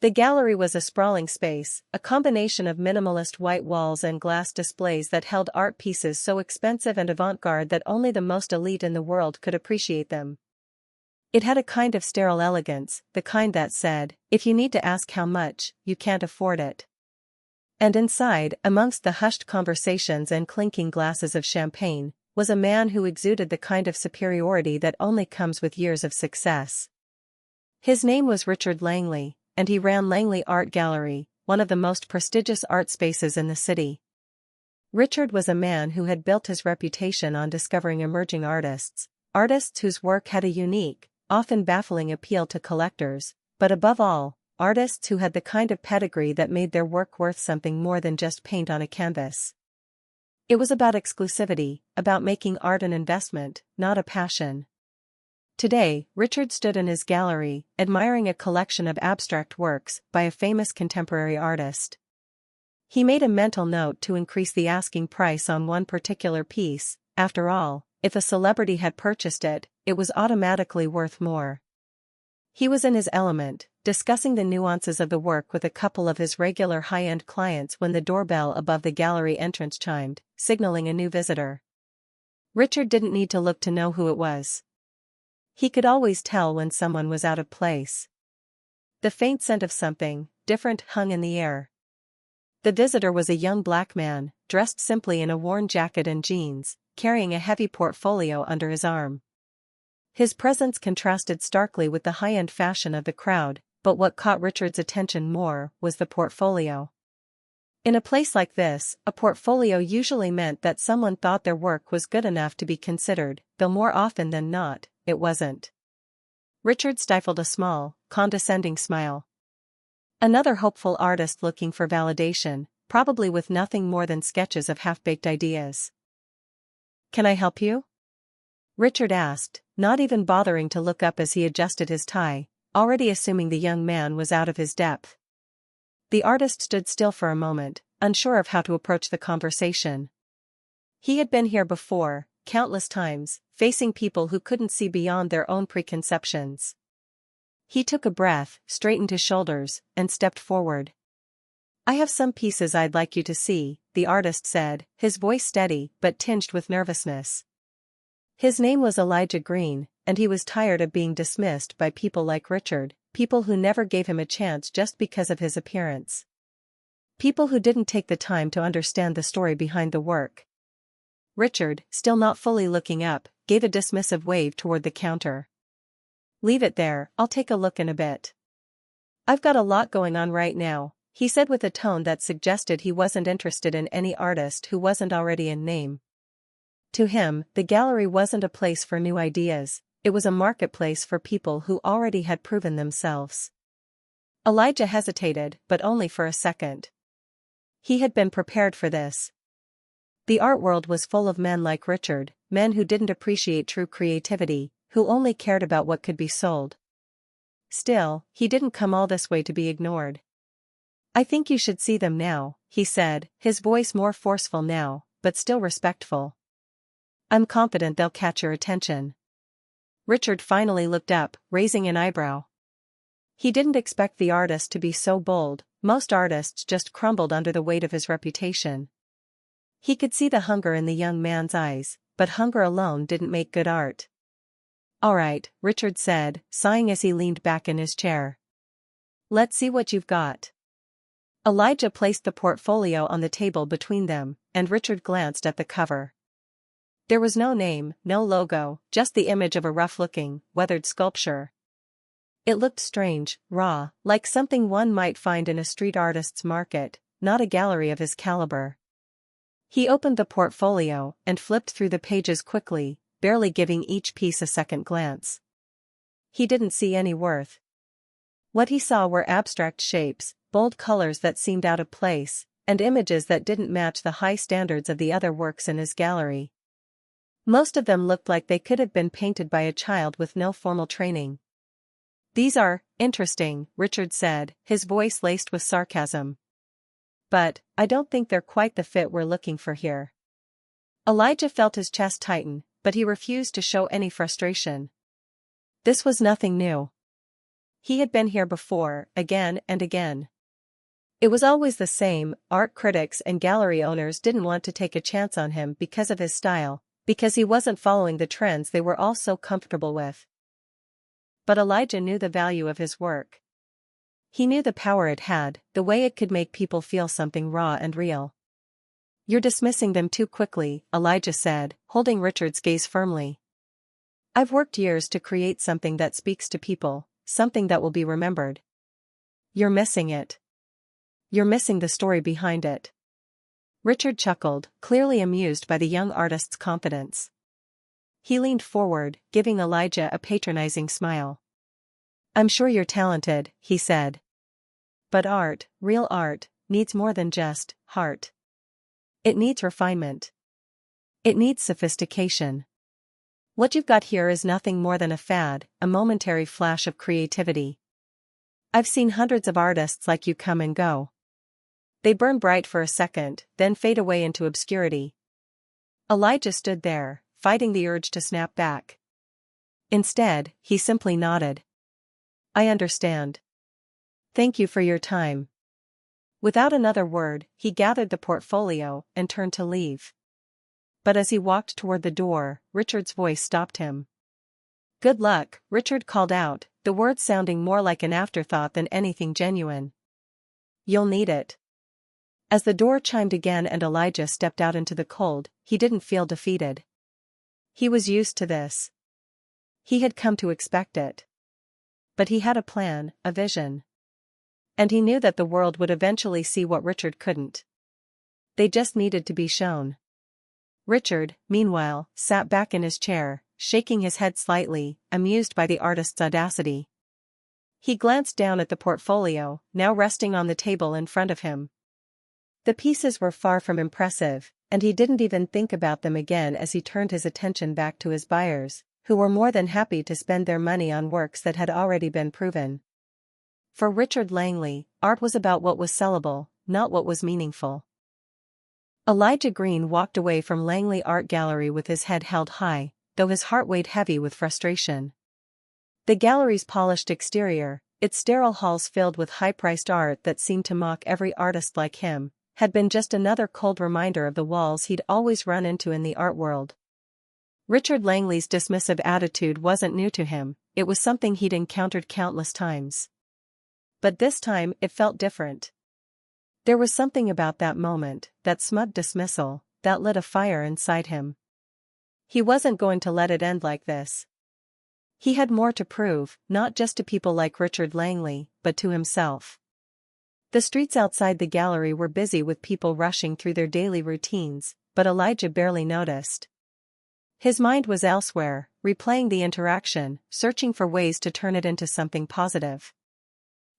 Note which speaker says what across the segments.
Speaker 1: The gallery was a sprawling space, a combination of minimalist white walls and glass displays that held art pieces so expensive and avant-garde that only the most elite in the world could appreciate them. It had a kind of sterile elegance, the kind that said, if you need to ask how much, you can't afford it. And inside, amongst the hushed conversations and clinking glasses of champagne, was a man who exuded the kind of superiority that only comes with years of success. His name was Richard Langley, and he ran Langley Art Gallery, one of the most prestigious art spaces in the city. Richard was a man who had built his reputation on discovering emerging artists whose work had a unique, often baffling appeal to collectors, but above all, artists who had the kind of pedigree that made their work worth something more than just paint on a canvas. It was about exclusivity, about making art an investment, not a passion. Today, Richard stood in his gallery, admiring a collection of abstract works by a famous contemporary artist. He made a mental note to increase the asking price on one particular piece. After all, if a celebrity had purchased it, it was automatically worth more. He was in his element, discussing the nuances of the work with a couple of his regular high-end clients when the doorbell above the gallery entrance chimed, signaling a new visitor. Richard didn't need to look to know who it was. He could always tell when someone was out of place. The faint scent of something different hung in the air. The visitor was a young black man, dressed simply in a worn jacket and jeans, carrying a heavy portfolio under his arm. His presence contrasted starkly with the high-end fashion of the crowd, but what caught Richard's attention more was the portfolio. In a place like this, a portfolio usually meant that someone thought their work was good enough to be considered, though more often than not, it wasn't. Richard stifled a small, condescending smile. Another hopeful artist looking for validation, probably with nothing more than sketches of half-baked ideas. "Can I help you?" Richard asked, not even bothering to look up as he adjusted his tie, already assuming the young man was out of his depth. The artist stood still for a moment, unsure of how to approach the conversation. He had been here before, countless times, facing people who couldn't see beyond their own preconceptions. He took a breath, straightened his shoulders, and stepped forward. "I have some pieces I'd like you to see," the artist said, his voice steady but tinged with nervousness. His name was Elijah Green, and he was tired of being dismissed by people like Richard, people who never gave him a chance just because of his appearance. People who didn't take the time to understand the story behind the work. Richard, still not fully looking up, gave a dismissive wave toward the counter. "Leave it there, I'll take a look in a bit. I've got a lot going on right now," he said with a tone that suggested he wasn't interested in any artist who wasn't already in name. To him, the gallery wasn't a place for new ideas, it was a marketplace for people who already had proven themselves. Elijah hesitated, but only for a second. He had been prepared for this. The art world was full of men like Richard, men who didn't appreciate true creativity, who only cared about what could be sold. Still, he didn't come all this way to be ignored. "I think you should see them now," he said, his voice more forceful now, but still respectful. "I'm confident they'll catch your attention." Richard finally looked up, raising an eyebrow. He didn't expect the artist to be so bold, most artists just crumbled under the weight of his reputation. He could see the hunger in the young man's eyes, but hunger alone didn't make good art. "All right," Richard said, sighing as he leaned back in his chair. "Let's see what you've got." Elijah placed the portfolio on the table between them, and Richard glanced at the cover. There was no name, no logo, just the image of a rough-looking, weathered sculpture. It looked strange, raw, like something one might find in a street artist's market, not a gallery of his caliber. He opened the portfolio and flipped through the pages quickly, barely giving each piece a second glance. He didn't see any worth. What he saw were abstract shapes, bold colors that seemed out of place, and images that didn't match the high standards of the other works in his gallery. Most of them looked like they could have been painted by a child with no formal training. "These are interesting," Richard said, his voice laced with sarcasm. "But I don't think they're quite the fit we're looking for here." Elijah felt his chest tighten, but he refused to show any frustration. This was nothing new. He had been here before, again and again. It was always the same. Art critics and gallery owners didn't want to take a chance on him because of his style, because he wasn't following the trends they were all so comfortable with. But Elijah knew the value of his work. He knew the power it had, the way it could make people feel something raw and real. "You're dismissing them too quickly," Elijah said, holding Richard's gaze firmly. "I've worked years to create something that speaks to people, something that will be remembered. You're missing it. You're missing the story behind it." Richard chuckled, clearly amused by the young artist's confidence. He leaned forward, giving Elijah a patronizing smile. "I'm sure you're talented," he said. "But art, real art, needs more than just heart. It needs refinement. It needs sophistication. What you've got here is nothing more than a fad, a momentary flash of creativity. I've seen hundreds of artists like you come and go. They burn bright for a second, then fade away into obscurity." Elijah stood there, fighting the urge to snap back. Instead, he simply nodded. "I understand. Thank you for your time." Without another word, he gathered the portfolio and turned to leave. But as he walked toward the door, Richard's voice stopped him. "Good luck," Richard called out, the words sounding more like an afterthought than anything genuine. "You'll need it." As the door chimed again and Elijah stepped out into the cold, he didn't feel defeated. He was used to this. He had come to expect it. But he had a plan, a vision. And he knew that the world would eventually see what Richard couldn't. They just needed to be shown. Richard, meanwhile, sat back in his chair, shaking his head slightly, amused by the artist's audacity. He glanced down at the portfolio, now resting on the table in front of him. The pieces were far from impressive, and he didn't even think about them again as he turned his attention back to his buyers, who were more than happy to spend their money on works that had already been proven. For Richard Langley, art was about what was sellable, not what was meaningful. Elijah Green walked away from Langley Art Gallery with his head held high, though his heart weighed heavy with frustration. The gallery's polished exterior, its sterile halls filled with high-priced art that seemed to mock every artist like him, had been just another cold reminder of the walls he'd always run into in the art world. Richard Langley's dismissive attitude wasn't new to him, it was something he'd encountered countless times. But this time it felt different. There was something about that moment, that smug dismissal, that lit a fire inside him. He wasn't going to let it end like this. He had more to prove, not just to people like Richard Langley, but to himself. The streets outside the gallery were busy with people rushing through their daily routines, but Elijah barely noticed. His mind was elsewhere, replaying the interaction, searching for ways to turn it into something positive.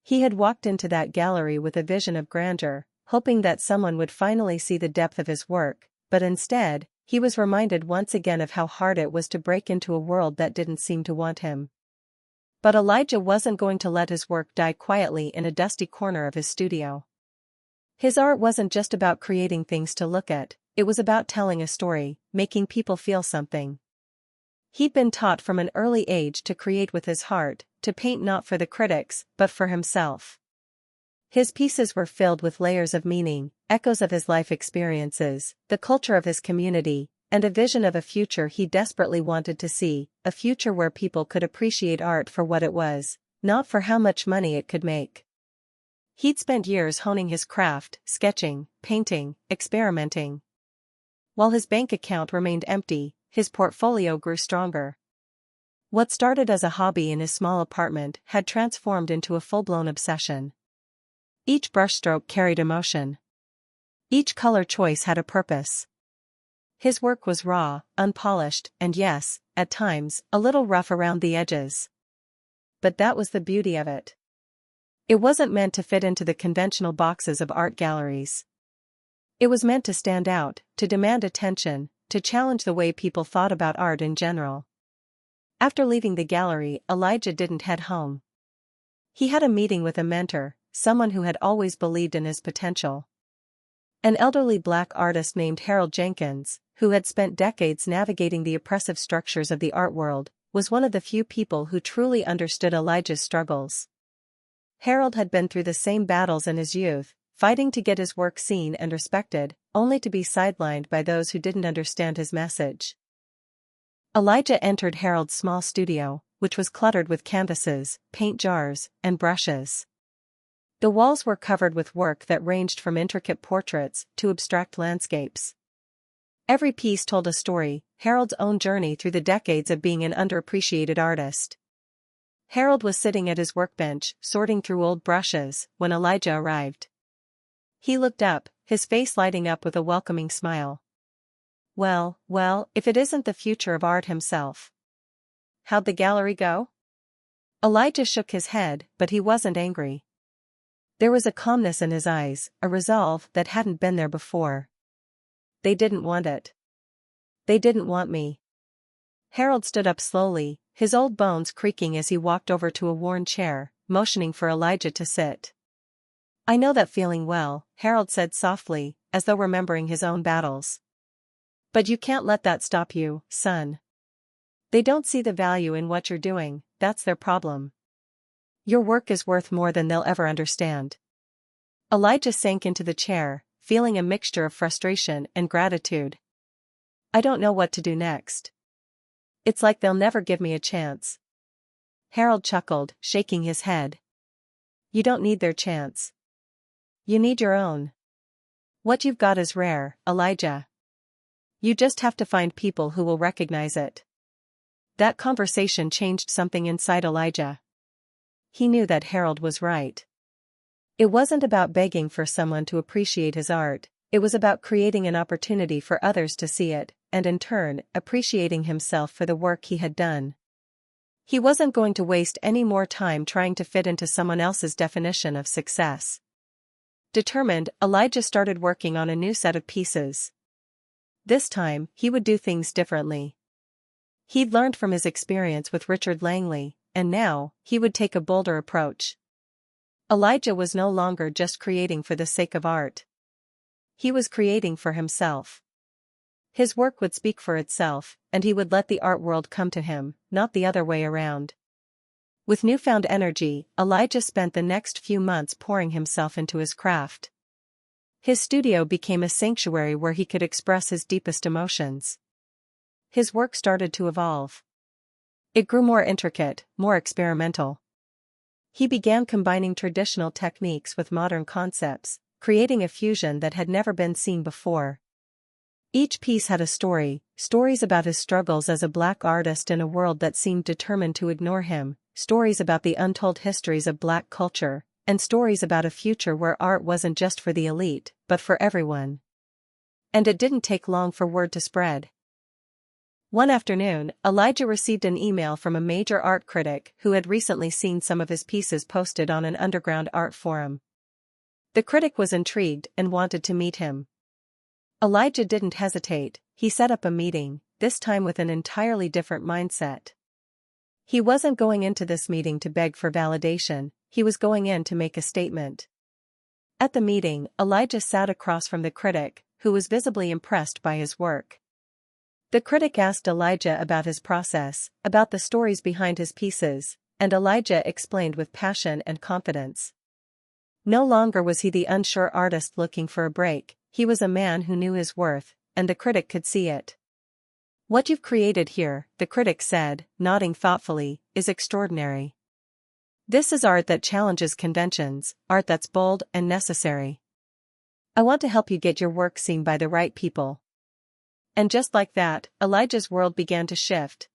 Speaker 1: He had walked into that gallery with a vision of grandeur, hoping that someone would finally see the depth of his work, but instead, he was reminded once again of how hard it was to break into a world that didn't seem to want him. But Elijah wasn't going to let his work die quietly in a dusty corner of his studio. His art wasn't just about creating things to look at, it was about telling a story, making people feel something. He'd been taught from an early age to create with his heart, to paint not for the critics, but for himself. His pieces were filled with layers of meaning, echoes of his life experiences, the culture of his community, and a vision of a future he desperately wanted to see, a future where people could appreciate art for what it was, not for how much money it could make. He'd spent years honing his craft, sketching, painting, experimenting. While his bank account remained empty, his portfolio grew stronger. What started as a hobby in his small apartment had transformed into a full-blown obsession. Each brushstroke carried emotion. Each color choice had a purpose. His work was raw, unpolished, and yes, at times, a little rough around the edges. But that was the beauty of it. It wasn't meant to fit into the conventional boxes of art galleries. It was meant to stand out, to demand attention, to challenge the way people thought about art in general. After leaving the gallery, Elijah didn't head home. He had a meeting with a mentor, someone who had always believed in his potential. An elderly black artist named Harold Jenkins, who had spent decades navigating the oppressive structures of the art world, was one of the few people who truly understood Elijah's struggles. Harold had been through the same battles in his youth, fighting to get his work seen and respected, only to be sidelined by those who didn't understand his message. Elijah entered Harold's small studio, which was cluttered with canvases, paint jars, and brushes. The walls were covered with work that ranged from intricate portraits to abstract landscapes. Every piece told a story, Harold's own journey through the decades of being an underappreciated artist. Harold was sitting at his workbench, sorting through old brushes, when Elijah arrived. He looked up, his face lighting up with a welcoming smile. Well, if it isn't the future of art himself. How'd the gallery go? Elijah shook his head, but he wasn't angry. There was a calmness in his eyes, a resolve that hadn't been there before. They didn't want it. They didn't want me. Harold stood up slowly, his old bones creaking as he walked over to a worn chair, motioning for Elijah to sit. I know that feeling well, Harold said softly, as though remembering his own battles. But you can't let that stop you, son. They don't see the value in what you're doing, that's their problem. Your work is worth more than they'll ever understand. Elijah sank into the chair, feeling a mixture of frustration and gratitude. I don't know what to do next. It's like they'll never give me a chance. Harold chuckled, shaking his head. You don't need their chance. You need your own. What you've got is rare, Elijah. You just have to find people who will recognize it. That conversation changed something inside Elijah. He knew that Harold was right. It wasn't about begging for someone to appreciate his art, it was about creating an opportunity for others to see it, and in turn, appreciating himself for the work he had done. He wasn't going to waste any more time trying to fit into someone else's definition of success. Determined, Elijah started working on a new set of pieces. This time, he would do things differently. He'd learned from his experience with Richard Langley, and now, he would take a bolder approach. Elijah was no longer just creating for the sake of art. He was creating for himself. His work would speak for itself, and he would let the art world come to him, not the other way around. With newfound energy, Elijah spent the next few months pouring himself into his craft. His studio became a sanctuary where he could express his deepest emotions. His work started to evolve. It grew more intricate, more experimental. He began combining traditional techniques with modern concepts, creating a fusion that had never been seen before. Each piece had a story, stories about his struggles as a black artist in a world that seemed determined to ignore him, stories about the untold histories of black culture, and stories about a future where art wasn't just for the elite, but for everyone. And it didn't take long for word to spread. One afternoon, Elijah received an email from a major art critic who had recently seen some of his pieces posted on an underground art forum. The critic was intrigued and wanted to meet him. Elijah didn't hesitate, he set up a meeting, this time with an entirely different mindset. He wasn't going into this meeting to beg for validation, he was going in to make a statement. At the meeting, Elijah sat across from the critic, who was visibly impressed by his work. The critic asked Elijah about his process, about the stories behind his pieces, and Elijah explained with passion and confidence. No longer was he the unsure artist looking for a break, he was a man who knew his worth, and the critic could see it. What you've created here, the critic said, nodding thoughtfully, is extraordinary. This is art that challenges conventions, art that's bold and necessary. I want to help you get your work seen by the right people. And just like that, Elijah's world began to shift.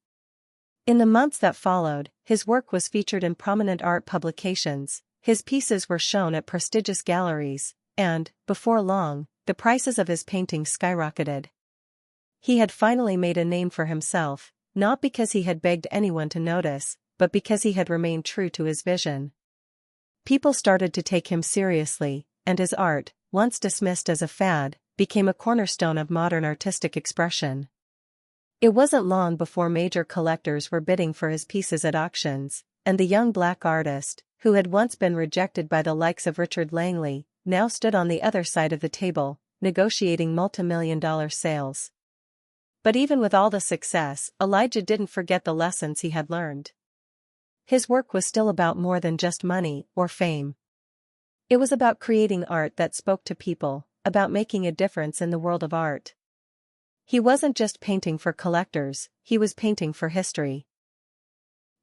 Speaker 1: In the months that followed, his work was featured in prominent art publications, his pieces were shown at prestigious galleries, and, before long, the prices of his paintings skyrocketed. He had finally made a name for himself, not because he had begged anyone to notice, but because he had remained true to his vision. People started to take him seriously, and his art, once dismissed as a fad, became a cornerstone of modern artistic expression. It wasn't long before major collectors were bidding for his pieces at auctions, and the young black artist, who had once been rejected by the likes of Richard Langley, now stood on the other side of the table, negotiating multi-million-dollar sales. But even with all the success, Elijah didn't forget the lessons he had learned. his work was still about more than just money or fame. It was about creating art that spoke to people, about making a difference in the world of art. He wasn't just painting for collectors, he was painting for history.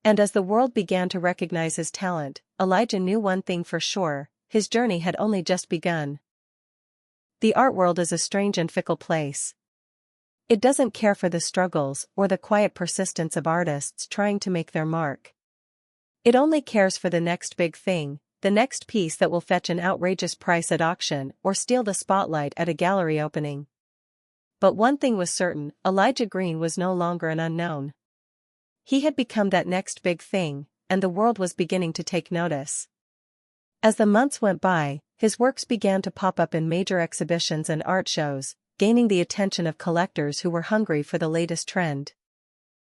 Speaker 1: And as the world began to recognize his talent, Elijah knew one thing for sure: his journey had only just begun. The art world is a strange and fickle place. It doesn't care for the struggles or the quiet persistence of artists trying to make their mark. It only cares for the next big thing, the next piece that will fetch an outrageous price at auction or steal the spotlight at a gallery opening. But one thing was certain: Elijah Green was no longer an unknown. He had become that next big thing, and the world was beginning to take notice. As the months went by, his works began to pop up in major exhibitions and art shows, gaining the attention of collectors who were hungry for the latest trend.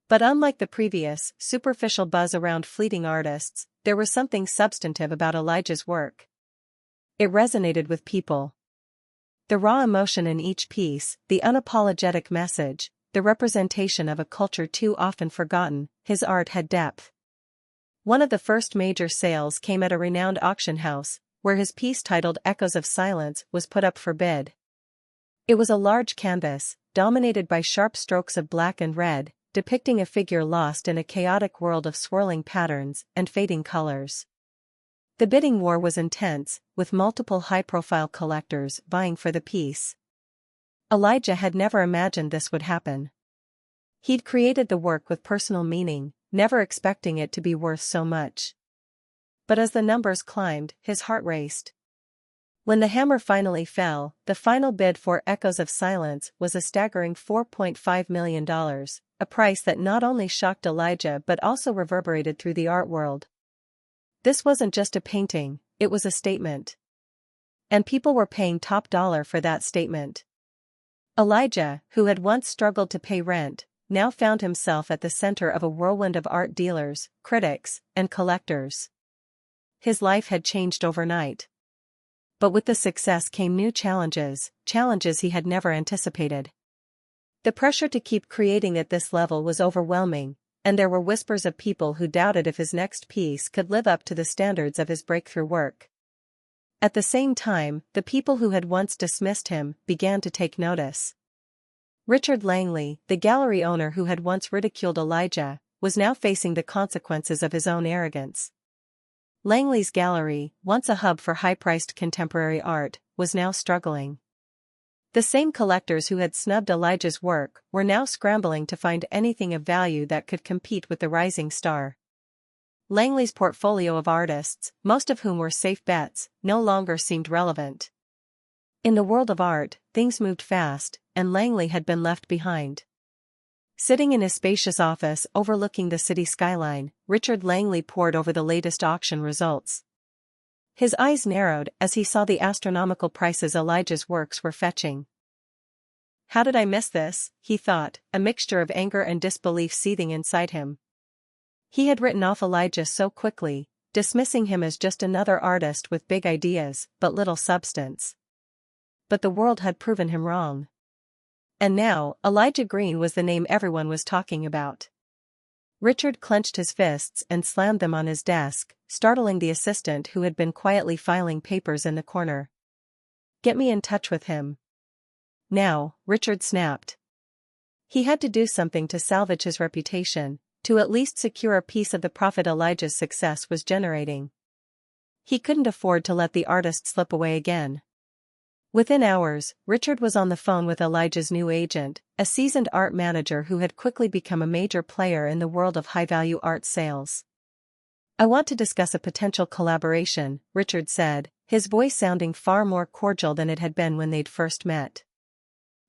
Speaker 1: But unlike the previous, superficial buzz around fleeting artists, there was something substantive about Elijah's work. It resonated with people. The raw emotion in each piece, the unapologetic message, the representation of a culture too often forgotten, his art had depth. One of the first major sales came at a renowned auction house, where his piece titled Echoes of Silence was put up for bid. It was a large canvas, dominated by sharp strokes of black and red, depicting a figure lost in a chaotic world of swirling patterns and fading colors. The bidding war was intense, with multiple high-profile collectors vying for the piece. Elijah had never imagined this would happen. He'd created the work with personal meaning, never expecting it to be worth so much. But as the numbers climbed, his heart raced. When the hammer finally fell, the final bid for Echoes of Silence was a staggering $4.5 million, a price that not only shocked Elijah but also reverberated through the art world. This wasn't just a painting, it was a statement. And people were paying top dollar for that statement. Elijah, who had once struggled to pay rent, now found himself at the center of a whirlwind of art dealers, critics, and collectors. His life had changed overnight. But with the success came new challenges he had never anticipated. The pressure to keep creating at this level was overwhelming, and there were whispers of people who doubted if his next piece could live up to the standards of his breakthrough work. At the same time, the people who had once dismissed him began to take notice. Richard Langley, the gallery owner who had once ridiculed Elijah, was now facing the consequences of his own arrogance. Langley's gallery, once a hub for high-priced contemporary art, was now struggling. The same collectors who had snubbed Elijah's work were now scrambling to find anything of value that could compete with the rising star. Langley's portfolio of artists, most of whom were safe bets, no longer seemed relevant. In the world of art, things moved fast, and Langley had been left behind. Sitting in his spacious office overlooking the city skyline, Richard Langley pored over the latest auction results. His eyes narrowed as he saw the astronomical prices Elijah's works were fetching. How did I miss this? He thought, a mixture of anger and disbelief seething inside him. He had written off Elijah so quickly, dismissing him as just another artist with big ideas, but little substance. But the world had proven him wrong. And now, Elijah Green was the name everyone was talking about. Richard clenched his fists and slammed them on his desk, startling the assistant who had been quietly filing papers in the corner. "Get me in touch with him." "Now," Richard snapped. He had to do something to salvage his reputation, to at least secure a piece of the profit Elijah's success was generating. He couldn't afford to let the artist slip away again. Within hours, Richard was on the phone with Elijah's new agent, a seasoned art manager who had quickly become a major player in the world of high-value art sales. "I want to discuss a potential collaboration," Richard said, his voice sounding far more cordial than it had been when they'd first met.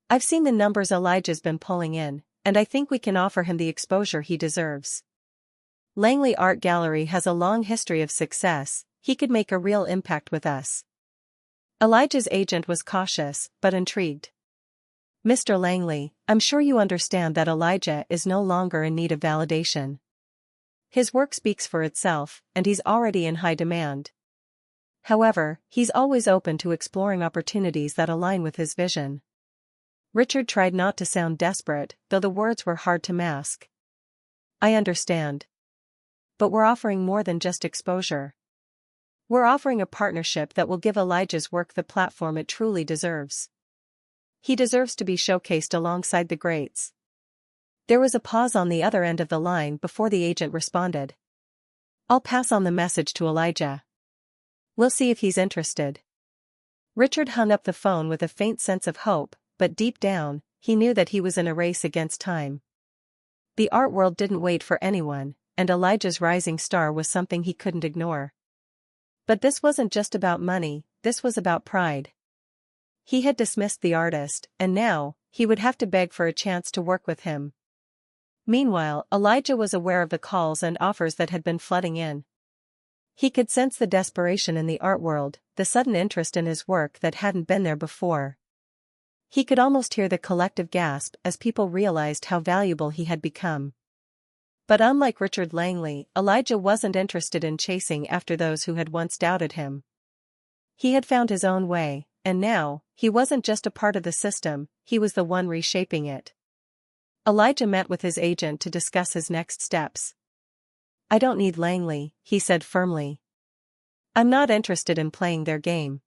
Speaker 1: "I've seen the numbers Elijah's been pulling in, and I think we can offer him the exposure he deserves. Langley Art Gallery has a long history of success, he could make a real impact with us." Elijah's agent was cautious, but intrigued. "Mr. Langley, I'm sure you understand that Elijah is no longer in need of validation. His work speaks for itself, and he's already in high demand. However, he's always open to exploring opportunities that align with his vision." Richard tried not to sound desperate, though the words were hard to mask. "I understand. but we're offering more than just exposure. We're offering a partnership that will give Elijah's work the platform it truly deserves. He deserves to be showcased alongside the greats. There was a pause on the other end of the line before the agent responded. I'll pass on the message to Elijah. We'll see if he's interested. Richard hung up the phone with a faint sense of hope, but deep down, he knew that he was in a race against time. The art world didn't wait for anyone, and Elijah's rising star was something he couldn't ignore. But this wasn't just about money, this was about pride. He had dismissed the artist, and now, he would have to beg for a chance to work with him. Meanwhile, Elijah was aware of the calls and offers that had been flooding in. He could sense the desperation in the art world, the sudden interest in his work that hadn't been there before. He could almost hear the collective gasp as people realized how valuable he had become. But unlike Richard Langley, Elijah wasn't interested in chasing after those who had once doubted him. He had found his own way, and now, he wasn't just a part of the system, he was the one reshaping it. Elijah met with his agent to discuss his next steps. I don't need Langley, he said firmly. I'm not interested in playing their game.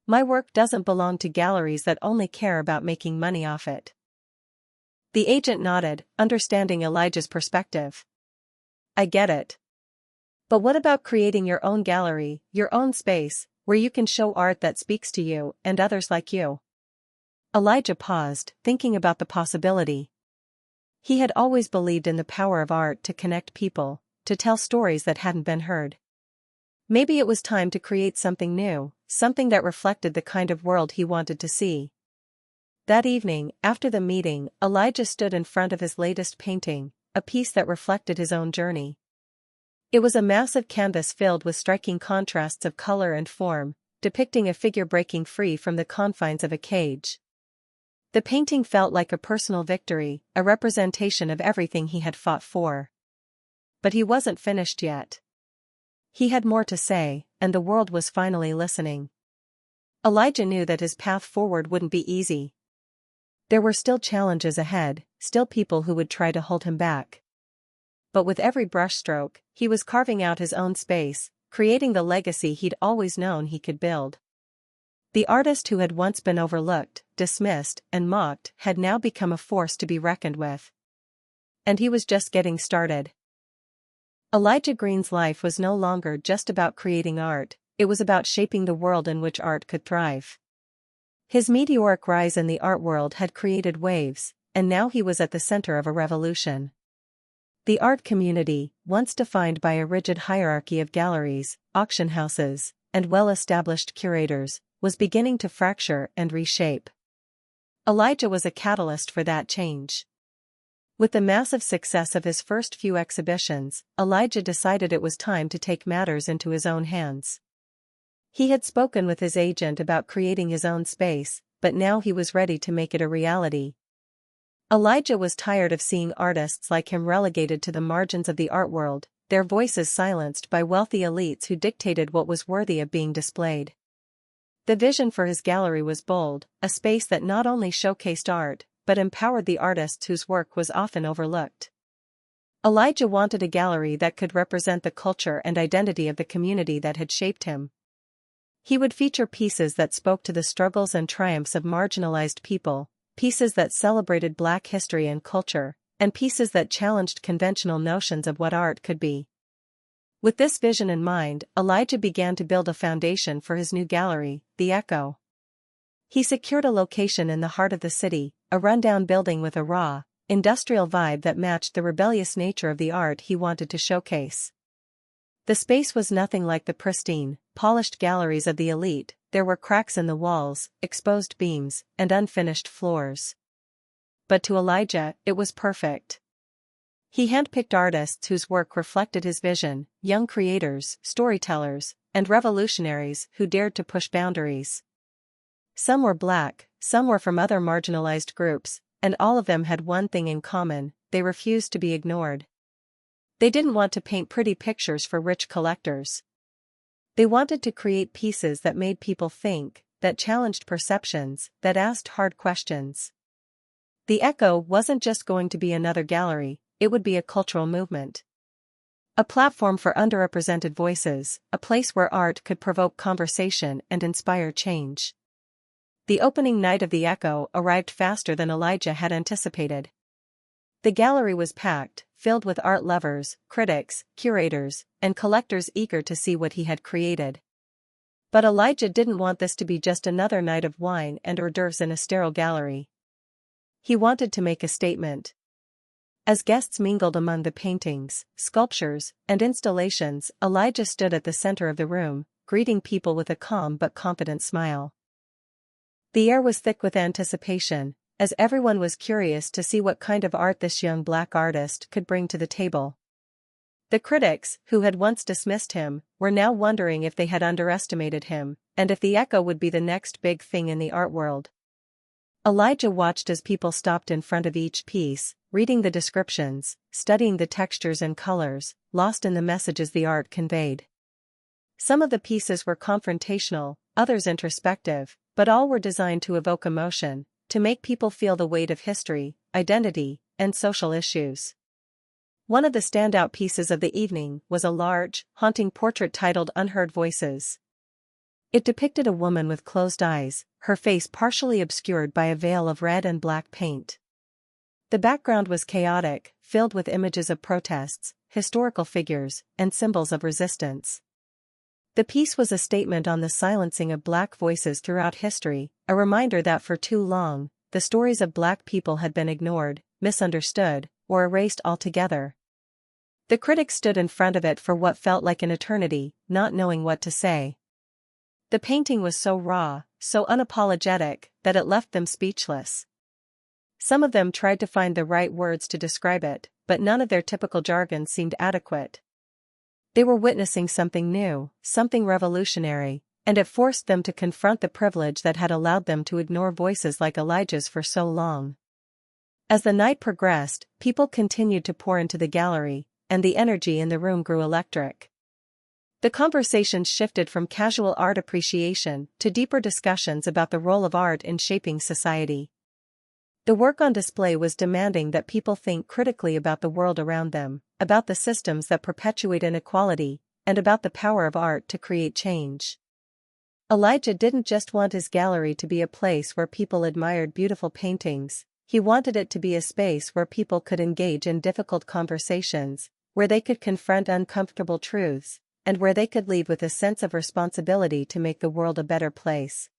Speaker 1: My work doesn't belong to galleries that only care about making money off it. The agent nodded, understanding Elijah's perspective. I get it. But what about creating your own gallery, your own space, where you can show art that speaks to you and others like you? Elijah paused, thinking about the possibility. He had always believed in the power of art to connect people, to tell stories that hadn't been heard. Maybe it was time to create something new, something that reflected the kind of world he wanted to see. That evening, after the meeting, Elijah stood in front of his latest painting, a piece that reflected his own journey. It was a massive canvas filled with striking contrasts of color and form, depicting a figure breaking free from the confines of a cage. The painting felt like a personal victory, a representation of everything he had fought for. But he wasn't finished yet. He had more to say, and the world was finally listening. Elijah knew that his path forward wouldn't be easy. There were still challenges ahead, still people who would try to hold him back. But with every brushstroke, he was carving out his own space, creating the legacy he'd always known he could build. The artist who had once been overlooked, dismissed, and mocked had now become a force to be reckoned with. And he was just getting started. Elijah Green's life was no longer just about creating art, it was about shaping the world in which art could thrive. His meteoric rise in the art world had created waves, and now he was at the center of a revolution. The art community, once defined by a rigid hierarchy of galleries, auction houses, and well-established curators, was beginning to fracture and reshape. Elijah was a catalyst for that change. With the massive success of his first few exhibitions, Elijah decided it was time to take matters into his own hands. He had spoken with his agent about creating his own space, but now he was ready to make it a reality. Elijah was tired of seeing artists like him relegated to the margins of the art world, their voices silenced by wealthy elites who dictated what was worthy of being displayed. The vision for his gallery was bold, a space that not only showcased art, but empowered the artists whose work was often overlooked. Elijah wanted a gallery that could represent the culture and identity of the community that had shaped him. He would feature pieces that spoke to the struggles and triumphs of marginalized people, pieces that celebrated Black history and culture, and pieces that challenged conventional notions of what art could be. With this vision in mind, Elijah began to build a foundation for his new gallery, The Echo. He secured a location in the heart of the city, a rundown building with a raw, industrial vibe that matched the rebellious nature of the art he wanted to showcase. The space was nothing like the pristine, polished galleries of the elite. There were cracks in the walls, exposed beams, and unfinished floors. But to Elijah, it was perfect. He handpicked artists whose work reflected his vision, young creators, storytellers, and revolutionaries who dared to push boundaries. Some were Black, some were from other marginalized groups, and all of them had one thing in common: they refused to be ignored. They didn't want to paint pretty pictures for rich collectors. They wanted to create pieces that made people think, that challenged perceptions, that asked hard questions. The Echo wasn't just going to be another gallery, it would be a cultural movement. A platform for underrepresented voices, a place where art could provoke conversation and inspire change. The opening night of the Echo arrived faster than Elijah had anticipated. The gallery was packed, filled with art lovers, critics, curators, and collectors eager to see what he had created. But Elijah didn't want this to be just another night of wine and hors d'oeuvres in a sterile gallery. He wanted to make a statement. As guests mingled among the paintings, sculptures, and installations, Elijah stood at the center of the room, greeting people with a calm but confident smile. The air was thick with anticipation, as everyone was curious to see what kind of art this young black artist could bring to the table. The critics, who had once dismissed him, were now wondering if they had underestimated him, and if the Echo would be the next big thing in the art world. Elijah watched as people stopped in front of each piece, reading the descriptions, studying the textures and colors, lost in the messages the art conveyed. Some of the pieces were confrontational, others introspective, but all were designed to evoke emotion, to make people feel the weight of history, identity, and social issues. One of the standout pieces of the evening was a large, haunting portrait titled Unheard Voices. It depicted a woman with closed eyes, her face partially obscured by a veil of red and black paint. The background was chaotic, filled with images of protests, historical figures, and symbols of resistance. The piece was a statement on the silencing of black voices throughout history, a reminder that for too long, the stories of black people had been ignored, misunderstood, or erased altogether. The critics stood in front of it for what felt like an eternity, not knowing what to say. The painting was so raw, so unapologetic, that it left them speechless. Some of them tried to find the right words to describe it, but none of their typical jargon seemed adequate. They were witnessing something new, something revolutionary, and it forced them to confront the privilege that had allowed them to ignore voices like Elijah's for so long. As the night progressed, people continued to pour into the gallery, and the energy in the room grew electric. The conversation shifted from casual art appreciation to deeper discussions about the role of art in shaping society. The work on display was demanding that people think critically about the world around them, about the systems that perpetuate inequality, and about the power of art to create change. Elijah didn't just want his gallery to be a place where people admired beautiful paintings, he wanted it to be a space where people could engage in difficult conversations, where they could confront uncomfortable truths, and where they could leave with a sense of responsibility to make the world a better place.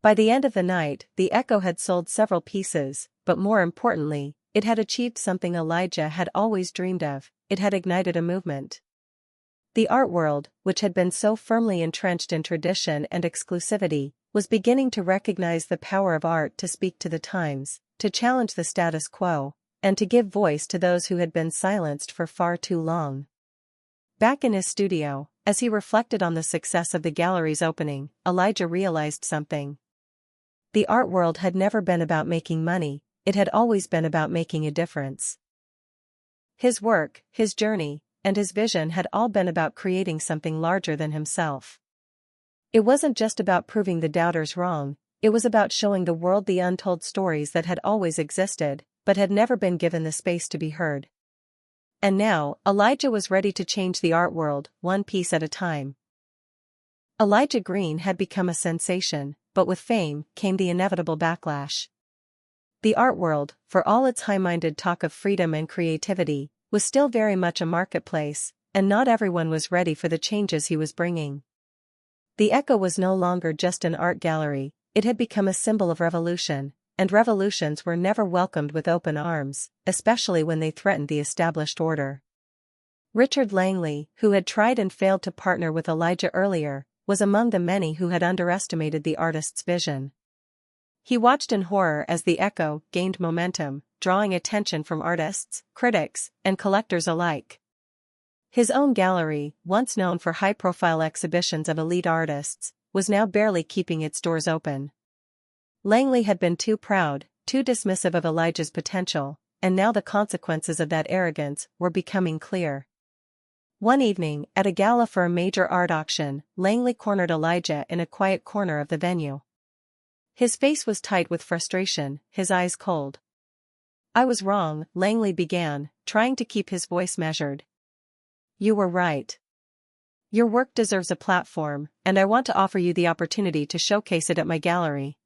Speaker 1: By the end of the night, the Echo had sold several pieces, but more importantly, it had achieved something Elijah had always dreamed of: it had ignited a movement. The art world, which had been so firmly entrenched in tradition and exclusivity, was beginning to recognize the power of art to speak to the times, to challenge the status quo, and to give voice to those who had been silenced for far too long. Back in his studio, as he reflected on the success of the gallery's opening, Elijah realized something. The art world had never been about making money, it had always been about making a difference. His work, his journey, and his vision had all been about creating something larger than himself. It wasn't just about proving the doubters wrong, it was about showing the world the untold stories that had always existed, but had never been given the space to be heard. And now, Elijah was ready to change the art world, one piece at a time. Elijah Green had become a sensation, but with fame came the inevitable backlash. The art world, for all its high-minded talk of freedom and creativity, was still very much a marketplace, and not everyone was ready for the changes he was bringing. The Echo was no longer just an art gallery, it had become a symbol of revolution, and revolutions were never welcomed with open arms, especially when they threatened the established order. Richard Langley, who had tried and failed to partner with Elijah earlier, was among the many who had underestimated the artist's vision. He watched in horror as the Echo gained momentum, drawing attention from artists, critics, and collectors alike. His own gallery, once known for high-profile exhibitions of elite artists, was now barely keeping its doors open. Langley had been too proud, too dismissive of Elijah's potential, and now the consequences of that arrogance were becoming clear. One evening, at a gala for a major art auction, Langley cornered Elijah in a quiet corner of the venue. His face was tight with frustration, his eyes cold. "I was wrong," Langley began, trying to keep his voice measured. You were right. Your work deserves a platform, and I want to offer you the opportunity to showcase it at my gallery.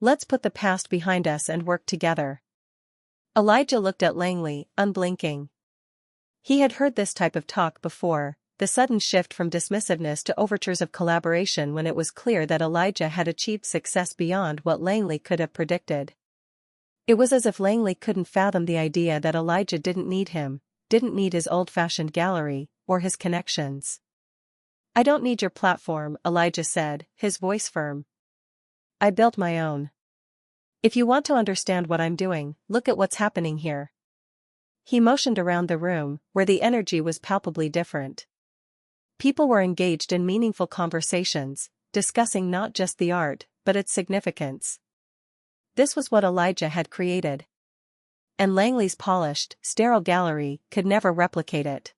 Speaker 1: Let's put the past behind us and work together. Elijah looked at Langley, unblinking. He had heard this type of talk before, the sudden shift from dismissiveness to overtures of collaboration when it was clear that Elijah had achieved success beyond what Langley could have predicted. It was as if Langley couldn't fathom the idea that Elijah didn't need him, didn't need his old-fashioned gallery, or his connections. I don't need your platform, Elijah said, his voice firm. I built my own. If you want to understand what I'm doing, look at what's happening here. He motioned around the room, where the energy was palpably different. People were engaged in meaningful conversations, discussing not just the art, but its significance. This was what Elijah had created. And Langley's polished, sterile gallery could never replicate it.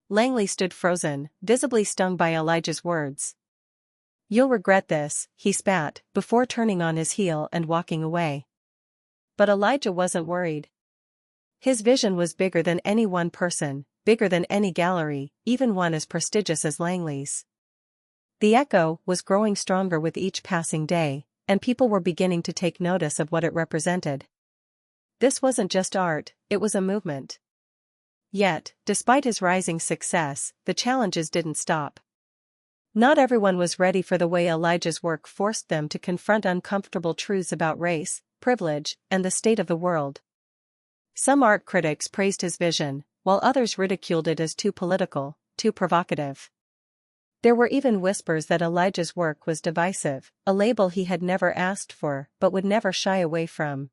Speaker 1: Langley stood frozen, visibly stung by Elijah's words. You'll regret this, he spat, before turning on his heel and walking away. But Elijah wasn't worried. His vision was bigger than any one person, bigger than any gallery, even one as prestigious as Langley's. The echo was growing stronger with each passing day, and people were beginning to take notice of what it represented. This wasn't just art, it was a movement. Yet, despite his rising success, the challenges didn't stop. Not everyone was ready for the way Elijah's work forced them to confront uncomfortable truths about race, privilege, and the state of the world. Some art critics praised his vision, while others ridiculed it as too political, too provocative. There were even whispers that Elijah's work was divisive, a label he had never asked for but would never shy away from.